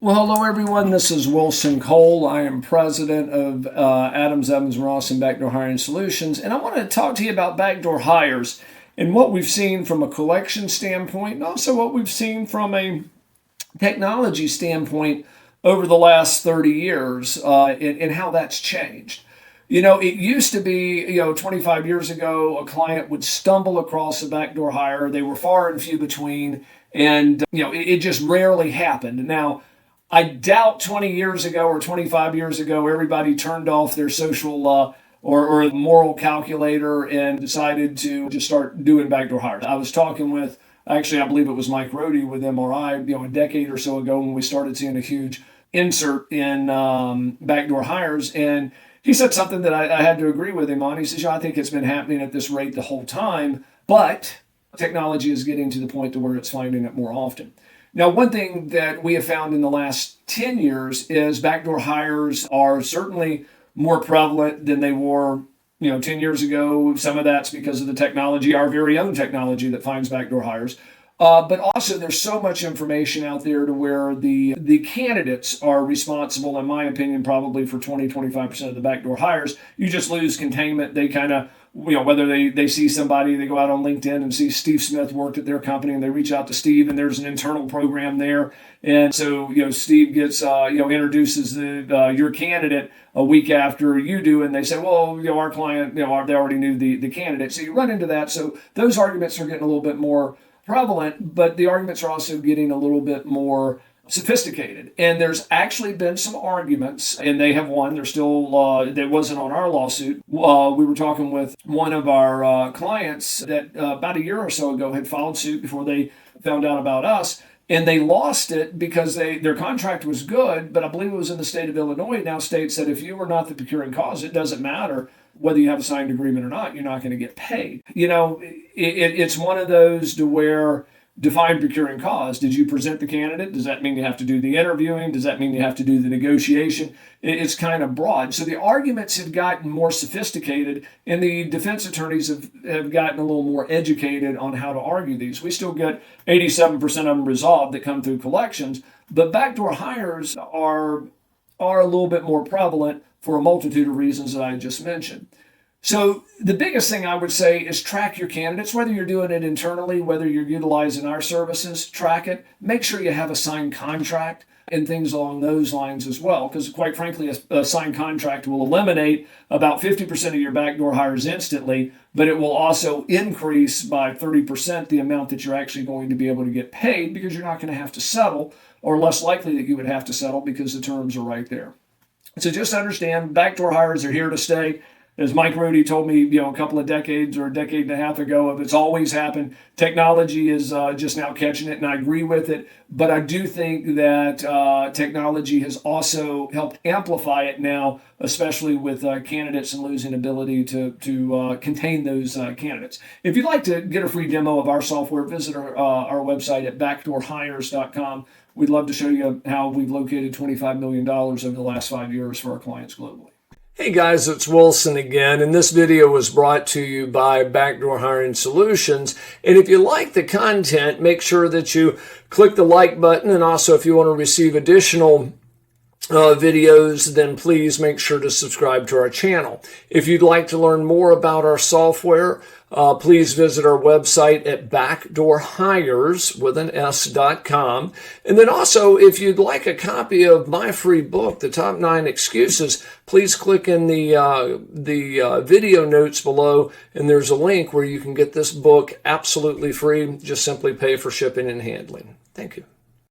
Well, hello everyone. This is Wilson Cole. I am president of Adams, Evans, Ross and Backdoor Hiring Solutions, and I want to talk to you about backdoor hires and what we've seen from a collection standpoint, and also what we've seen from a technology standpoint over the last 30 years, and how that's changed. You know, it used to be, 25 years ago, a client would stumble across a backdoor hire. They were far and few between, and, it just rarely happened. Now, I doubt 20 years ago or 25 years ago, everybody turned off their social or moral calculator and decided to just start doing backdoor hires. I was talking with, actually, I believe it was Mike Rohde with MRI, a decade or so ago when we started seeing a huge insert in backdoor hires. And he said something that I had to agree with him on. He says, I think it's been happening at this rate the whole time, but technology is getting to the point to where it's finding it more often. Now, one thing that we have found in the last 10 years is backdoor hires are certainly more prevalent than they were, 10 years ago. Some of that's because of the technology, our very own technology that finds backdoor hires. But also there's so much information out there to where the candidates are responsible, in my opinion, probably for 20-25% of the backdoor hires. You just lose containment. They kind of, whether they see somebody, they go out on LinkedIn and see Steve Smith worked at their company and they reach out to Steve and there's an internal program there. And so, Steve gets, introduces your candidate a week after you do, and they say, well, our client, they already knew the candidate. So you run into that. So those arguments are getting a little bit more prevalent, but the arguments are also getting a little bit more sophisticated. And there's actually been some arguments, and they have won. They're still, that wasn't on our lawsuit. We were talking with one of our clients that about a year or so ago had filed suit before they found out about us, and they lost it because their contract was good, but I believe it was in the state of Illinois now states that if you were not the procuring cause, it doesn't matter whether you have a signed agreement or not, you're not going to get paid. It's one of those to where define procuring cause. Did you present the candidate? Does that mean you have to do the interviewing? Does that mean you have to do the negotiation? It's kind of broad. So the arguments have gotten more sophisticated, and the defense attorneys have gotten a little more educated on how to argue these. We still get 87% of them resolved that come through collections, but backdoor hires are a little bit more prevalent for a multitude of reasons that I just mentioned. So the biggest thing I would say is track your candidates, whether you're doing it internally, whether you're utilizing our services, track it. Make sure you have a signed contract and things along those lines as well, because quite frankly, a signed contract will eliminate about 50% of your backdoor hires instantly, but it will also increase by 30% the amount that you're actually going to be able to get paid, because you're not going to have to settle, or less likely that you would have to settle because the terms are right there. So just understand, backdoor hires are here to stay. As Mike Rohde told me, a couple of decades or a decade and a half ago, it's always happened. Technology is just now catching it, and I agree with it. But I do think that technology has also helped amplify it now, especially with candidates and losing ability to contain those candidates. If you'd like to get a free demo of our software, visit our website at backdoorhires.com. We'd love to show you how we've located $25 million over the last 5 years for our clients globally. Hey guys, it's Wilson again, and this video was brought to you by Backdoor Hiring Solutions. And if you like the content, make sure that you click the like button, and also if you want to receive additional videos, then please make sure to subscribe to our channel. If you'd like to learn more about our software, please visit our website at backdoorhires.com. And then also, if you'd like a copy of my free book, The Top 9 Excuses, please click in the video notes below, and there's a link where you can get this book absolutely free. Just simply pay for shipping and handling. Thank you.